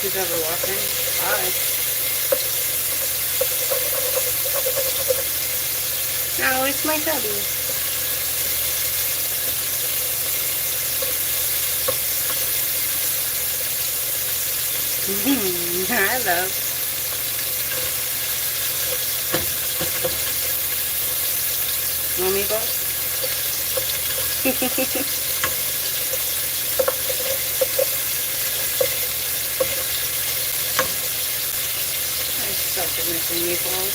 Who's ever watching? Hi. No, it's my hubby. I love. Want meatballs? I suck at making meatballs.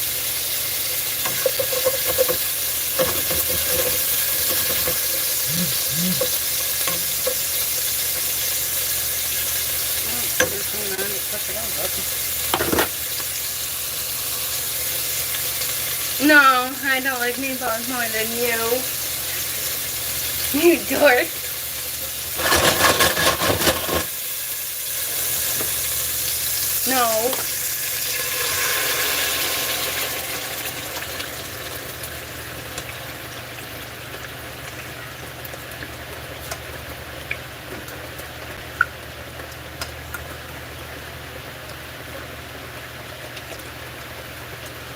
No, I don't like meatballs more than you. You dork. No.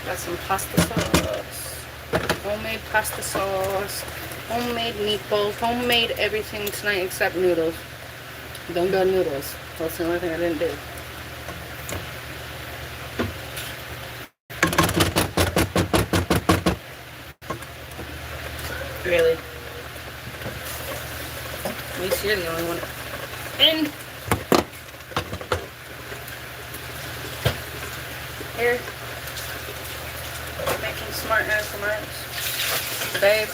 Got some pasta sauce, homemade pasta sauce, homemade meatballs, homemade everything tonight except noodles. Don't go noodles. That's the only thing I didn't do. Really? At least you're the only one. And here. Making smart SMRs. Babe.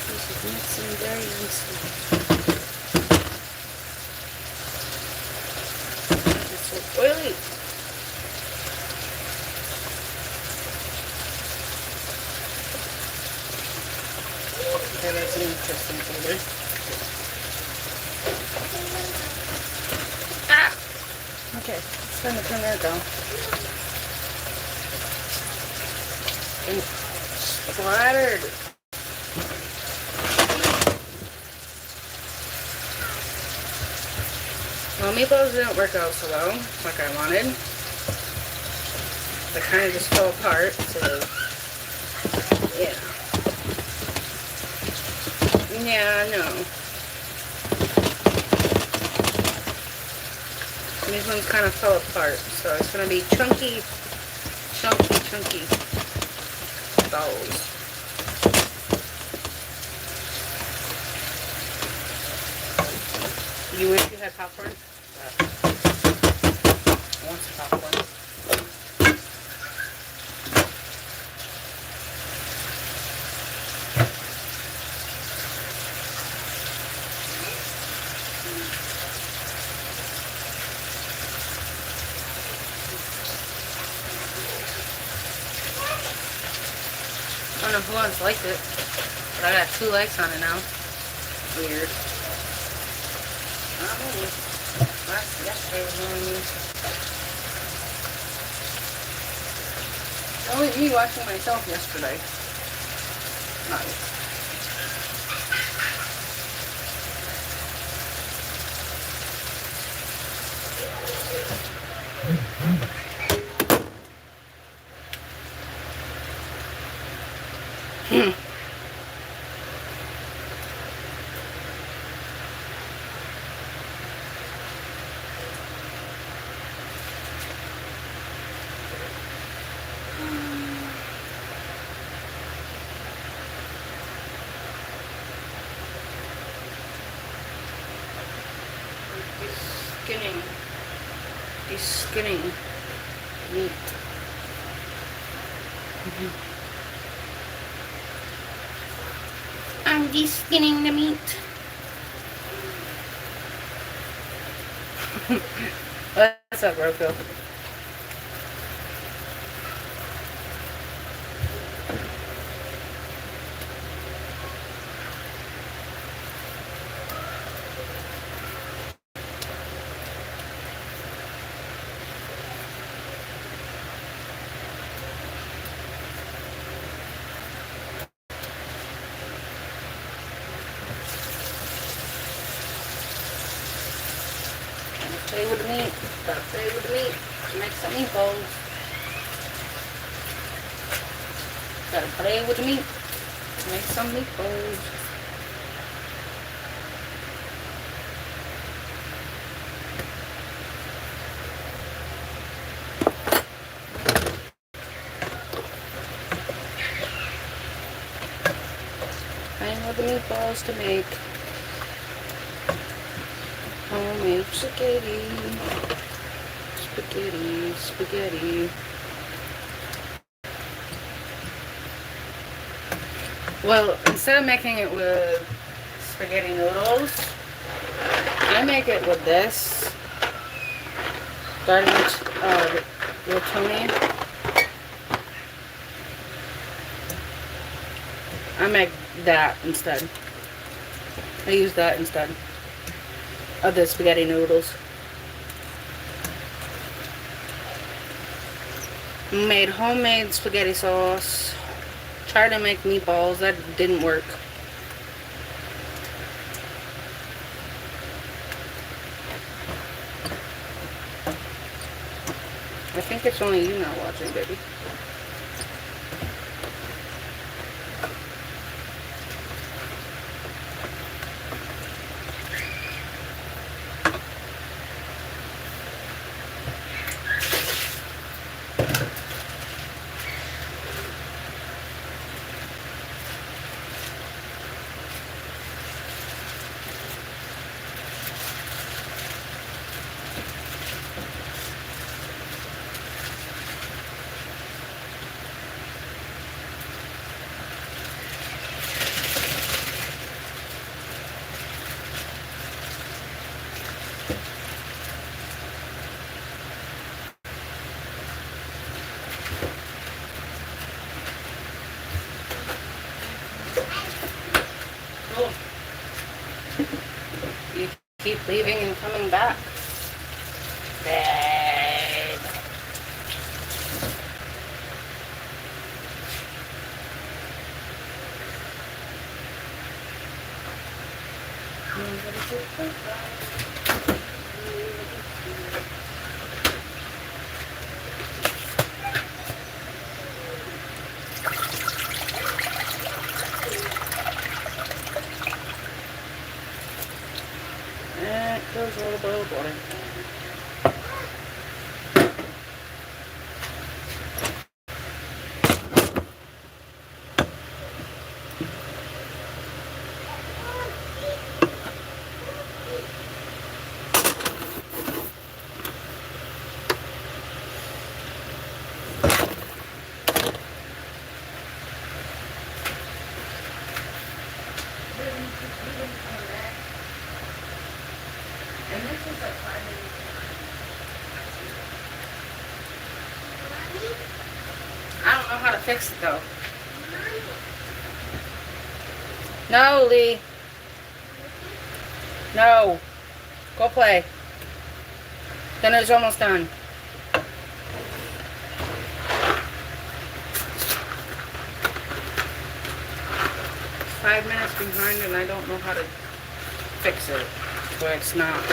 This is mixing very nicely. Oily. Okay, that's an interesting flavor. Ah! Okay, it's time to turn that down. And splattered. Well, meatballs didn't work out so well, like I wanted. They kind of just fell apart, so yeah. Yeah, I know. These ones kind of fell apart, so it's going to be chunky balls. You wish you had popcorn? I want some popcorn. I don't know who else liked it, but I got 2 likes on it now. Weird. Yesterday was only me watching myself yesterday. Nice. skinning meat. I'm de-skinning the meat. What's up, Roku? Play with the meat. Gotta play with the meat. Make some meatballs. Gotta play with the meat. Make some meatballs. Playing with the meatballs to make homemade spaghetti. Spaghetti, spaghetti. Well, instead of making it with spaghetti noodles, I make it with this garden rotoni. I make that instead. I use that instead of the spaghetti noodles. Made homemade spaghetti sauce. Tried to make meatballs. That didn't work. I think it's only you not watching, baby. You keep leaving and coming back. Babe. That goes a little boiled water. I don't know how to fix it though. No, Lee. No. Go play. Dinner's almost done. Five minutes behind and I don't know how to fix it where it's not.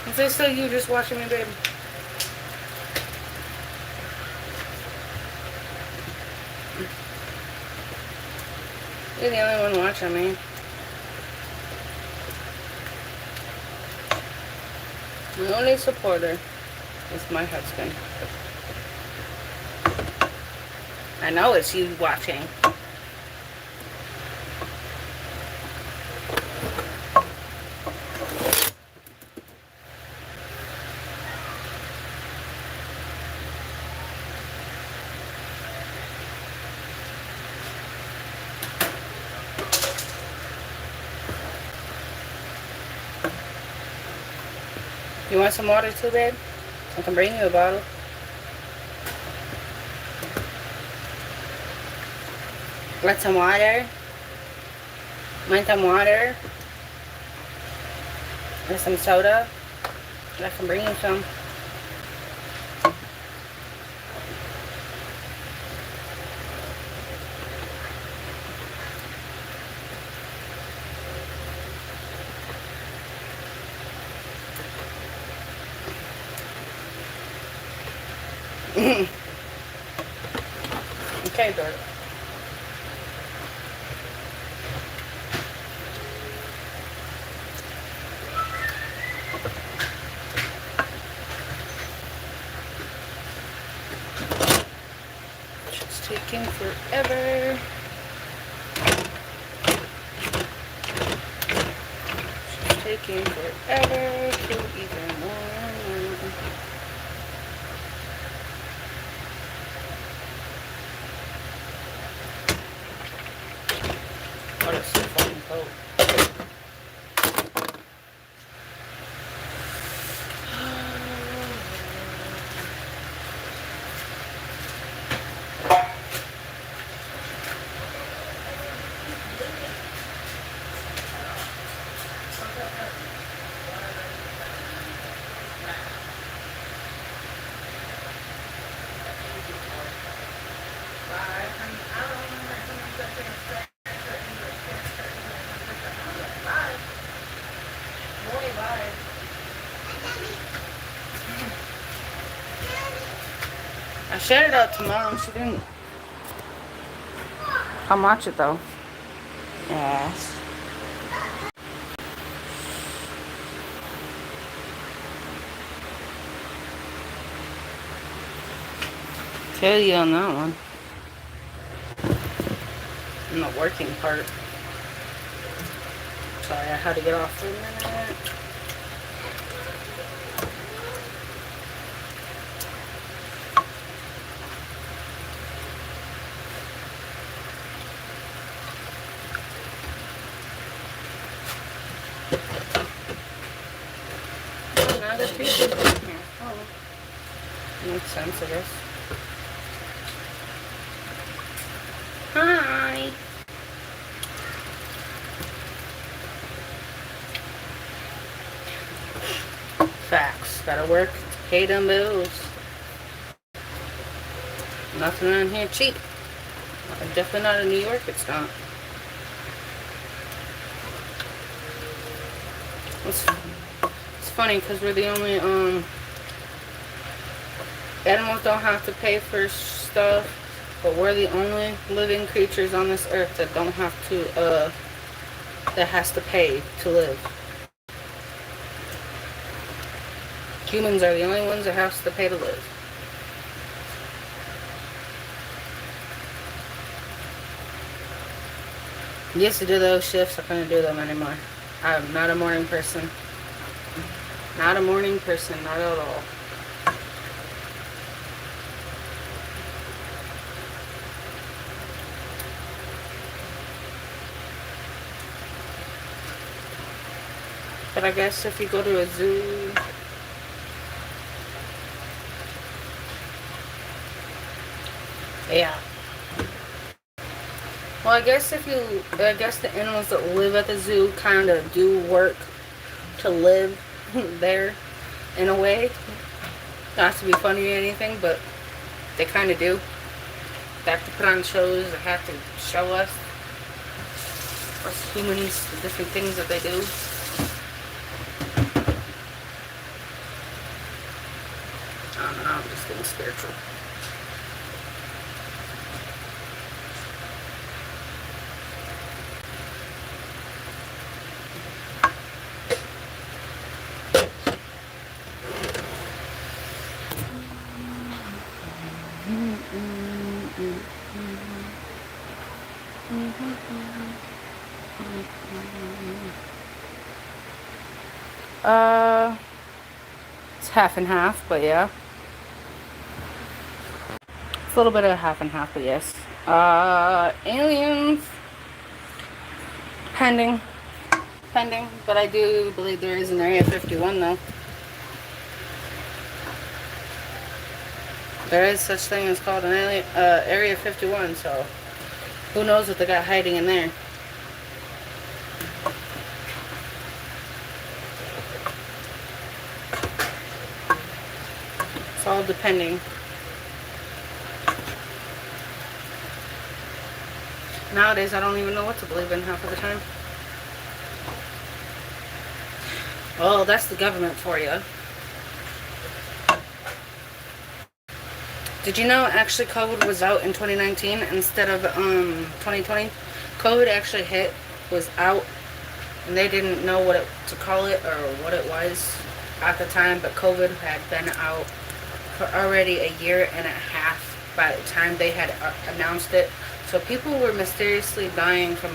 Is it still you just watching me, babe? You're the only one watching me. The only supporter is my husband. I know it's you watching. You want some water too, babe? I can bring you a bottle. Want some water? Want some water? Or some soda? I can bring you some. Okay, Bert. It's taking forever. It's taking forever to even warm. What a so fucking cold. I shared it out to Mom. She didn't come watch it though. Yes. Tell you on that one. In the working part. Sorry, I had to get off for a minute. Now the pieces in here. Oh. Makes sense, I guess. Hi. Facts. Gotta work to pay them bills. Nothing around here cheap. Definitely not in New York, it's not. It's funny because we're the only animals don't have to pay for stuff, but we're the only living creatures on this earth that don't have to that has to pay to live. Humans are the only ones that have to pay to live. Used to do those shifts, I couldn't do them anymore. I'm not a morning person. Not a morning person, not at all. But I guess if you go to a zoo, yeah. Well, I guess the animals that live at the zoo kind of do work to live there in a way. Not to be funny or anything, but They kind of do. They have to put on shows. They have to show us humans, the different things that they do. I don't know, I'm just getting spiritual. It's half and half, but yeah. It's a little bit of half and half, but yes. Aliens. Pending. But I do believe there is an Area 51, though. There is such thing as called an alien, Area 51, so who knows what they got hiding in there. It's all depending. Nowadays, I don't even know what to believe in half of the time. Well, that's the government for you. Did you know actually COVID was out in 2019 instead of 2020? COVID actually was out, and they didn't know what to call it or what it was at the time, but COVID had been out for already a year and a half by the time they had announced it. So people were mysteriously dying from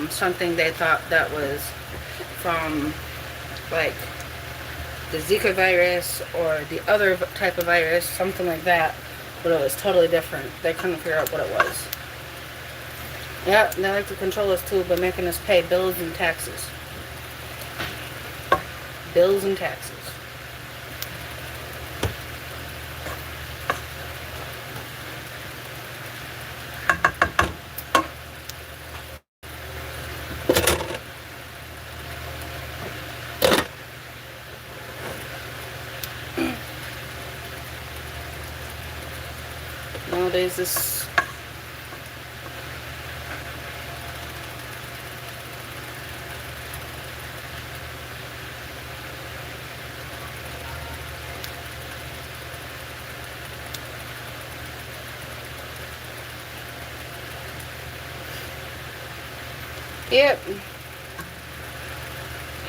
something they thought that was from like the Zika virus or the other type of virus, something like that, but it was totally different. They couldn't figure out what it was. Yeah, they like to control us too by making us pay bills and taxes. Bills and taxes. Nowadays, this yep.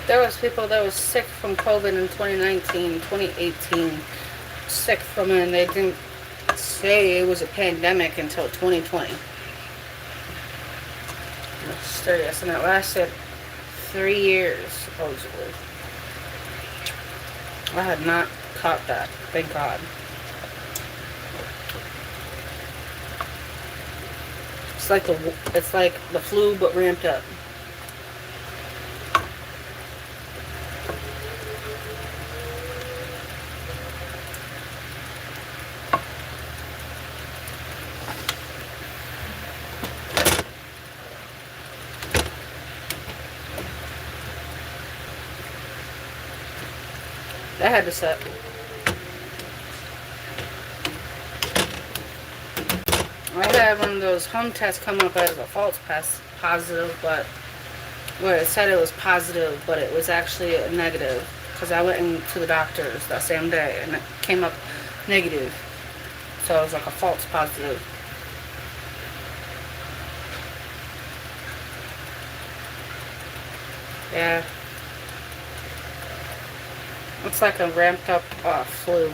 There was people that was sick from COVID in 2019, 2018, sick from it, and they didn't say it was a pandemic until 2020. Mysterious, and it lasted 3 years, supposedly. I had not caught that, thank God. It's like the flu, but ramped up. That had to suck. I had one of those home tests come up as a false positive, but where it said it was positive, but it was actually a negative. Because I went into the doctor's that same day and it came up negative. So it was like a false positive. Yeah. Looks like a ramped up flu.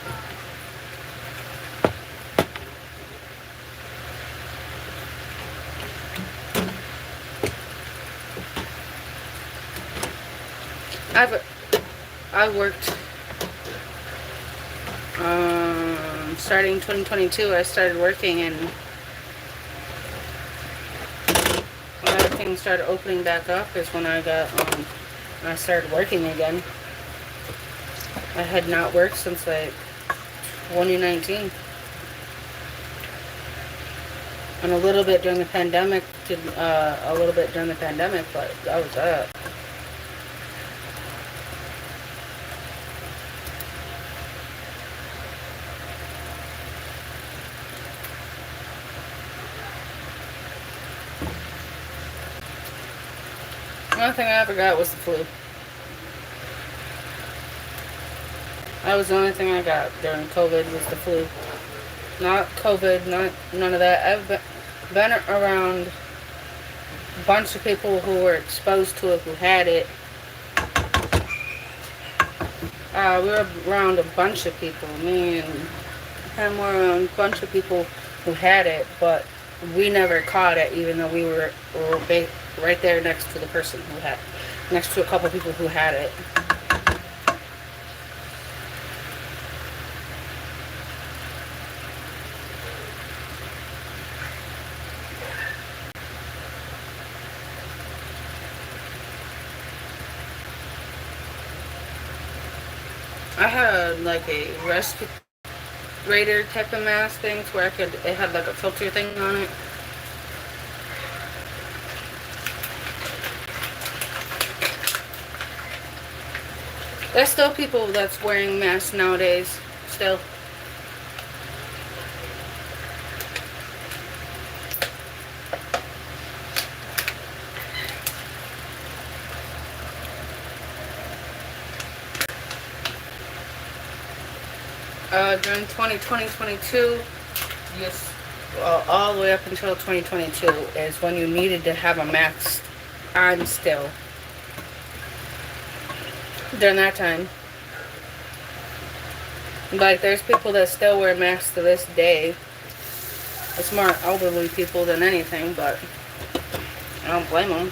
I worked starting 2022. I started working, and when everything started opening back up is when I started working again. I had not worked since like 2019. And a little bit during the pandemic, but that was that. only thing I ever got was the flu. That was the only thing I got during COVID was the flu. Not COVID, not none of that. I've been around a bunch of people who were exposed to it, who had it. We were around a bunch of people. Me and him were around a bunch of people who had it, but we never caught it, even though we were right there next to the person who had, next to a couple people who had it. I had like a respirator type of mask thing where it had like a filter thing on it. There's still people that's wearing masks nowadays, still. During 2022, yes, well, all the way up until 2022 is when you needed to have a mask on still. During that time. Like, there's people that still wear masks to this day. It's more elderly people than anything, but I don't blame them.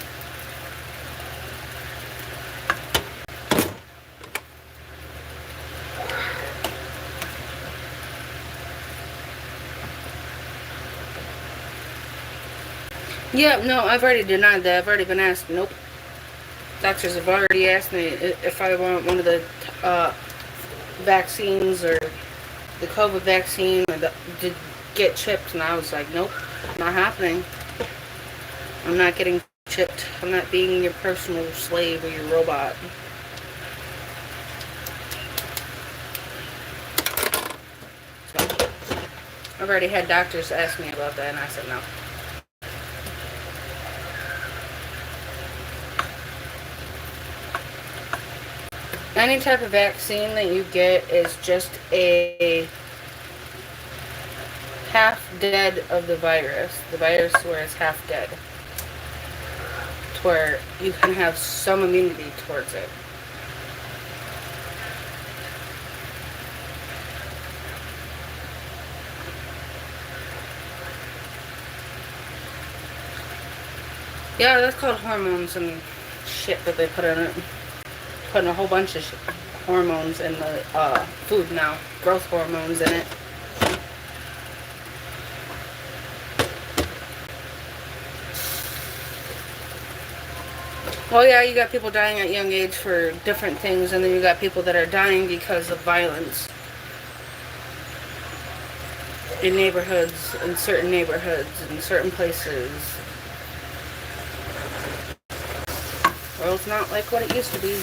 Yeah, no, I've already denied that. I've already been asked. Nope. Doctors have already asked me if I want one of the vaccines or the COVID vaccine or to get chipped, and I was like, nope, not happening. I'm not getting chipped. I'm not being your personal slave or your robot. So, I've already had doctors ask me about that, and I said no. Any type of vaccine that you get is just a half dead of the virus. The virus where it's half dead. To where you can have some immunity towards it. Yeah, that's called hormones and shit that they put in it. Putting a whole bunch of hormones in the food now. Growth hormones in it. Well, yeah, you got people dying at young age for different things, and then you got people that are dying because of violence. In neighborhoods, in certain places. Well, it's not like what it used to be.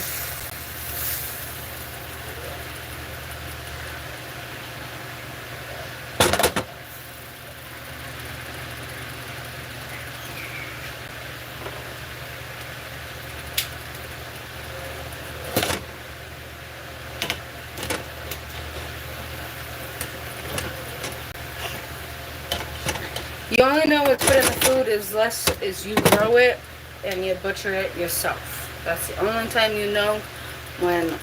You only know what's put in the food is you grow it and you butcher it yourself. That's the only time you know when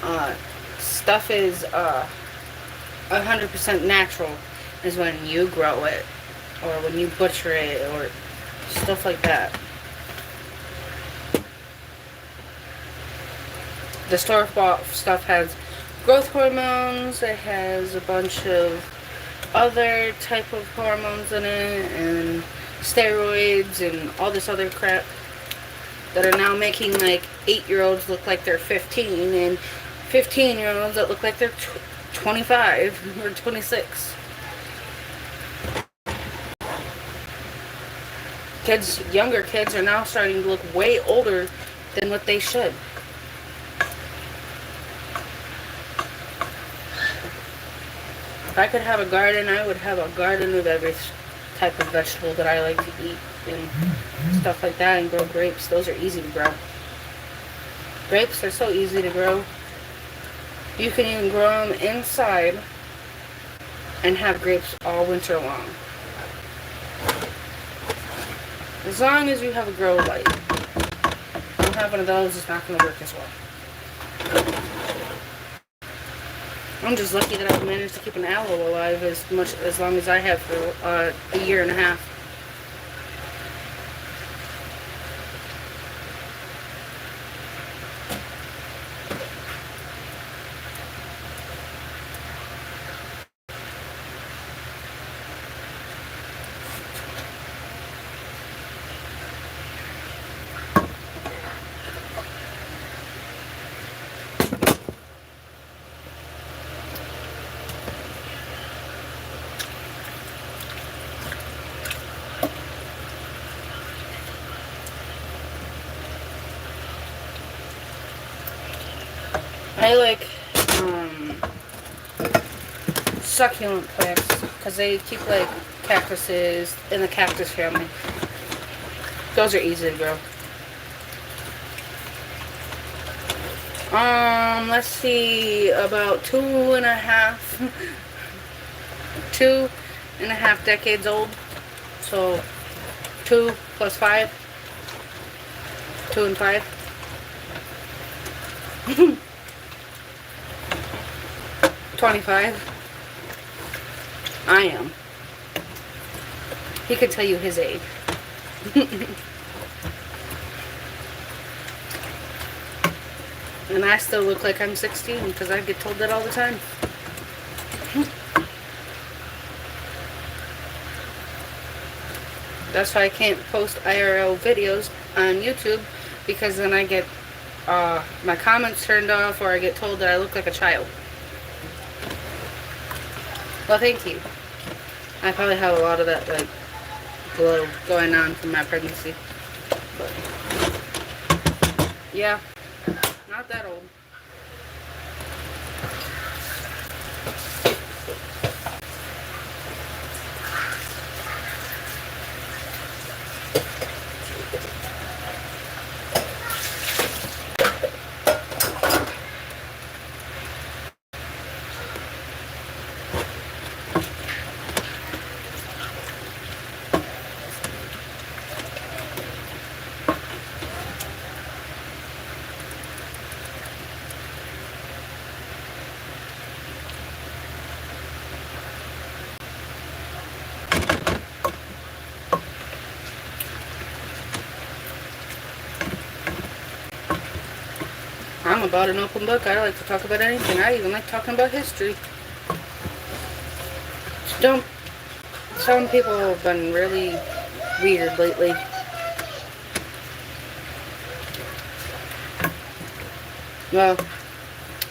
stuff is 100% natural, is when you grow it or when you butcher it or stuff like that. The store-bought stuff has growth hormones, it has a bunch of other type of hormones in it, and steroids and all this other crap that are now making like 8-year-olds look like they're 15 and 15-year-olds that look like they're 25 or 26. Younger kids are now starting to look way older than what they should. If I could have a garden, I would have a garden of every type of vegetable that I like to eat and stuff like that, and grow grapes. Those are easy to grow. Grapes are so easy to grow. You can even grow them inside and have grapes all winter long. As long as you have a grow light. If you don't have one of those, it's not going to work as well. I'm just lucky that I've managed to keep an aloe alive as long as I have for a year and a half. I like succulent plants because they keep like cactuses in the cactus family. Those are easy to grow. Let's see, about 2.5 decades old. So 2 plus 5, 2 and 5. 25. I am. He could tell you his age. And I still look like I'm 16 because I get told that all the time. That's why I can't post IRL videos on YouTube, because then I get my comments turned off, or I get told that I look like a child. Well, thank you. I probably have a lot of that, like, glow going on from my pregnancy. But, yeah, not that old. I'm about an open book. I like to talk about anything. I even like talking about history. Some people have been really weird lately. Well,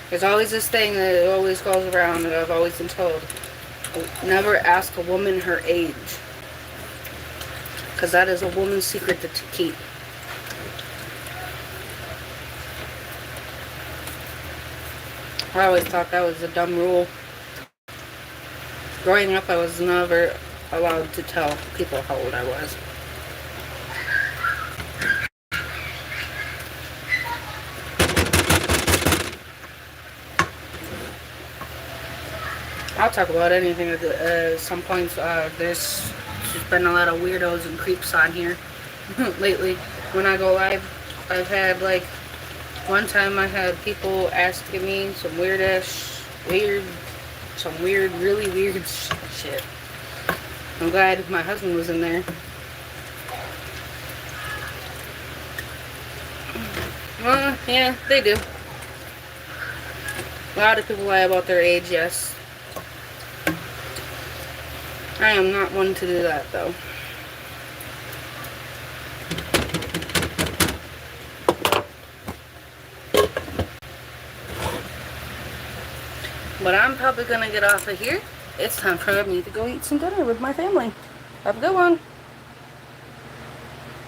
there's always this thing that always goes around that I've always been told. Never ask a woman her age, because that is a woman's secret to keep. I always thought that was a dumb rule. Growing up, I was never allowed to tell people how old I was. I'll talk about anything at some points. There's been a lot of weirdos and creeps on here lately. When I go live, I've had like, one time I had people asking me some really weird shit. I'm glad my husband was in there. Well, yeah, they do. A lot of people lie about their age, yes. I am not one to do that, though. But I'm probably going to get off of here. It's time for me to go eat some dinner with my family. Have a good one.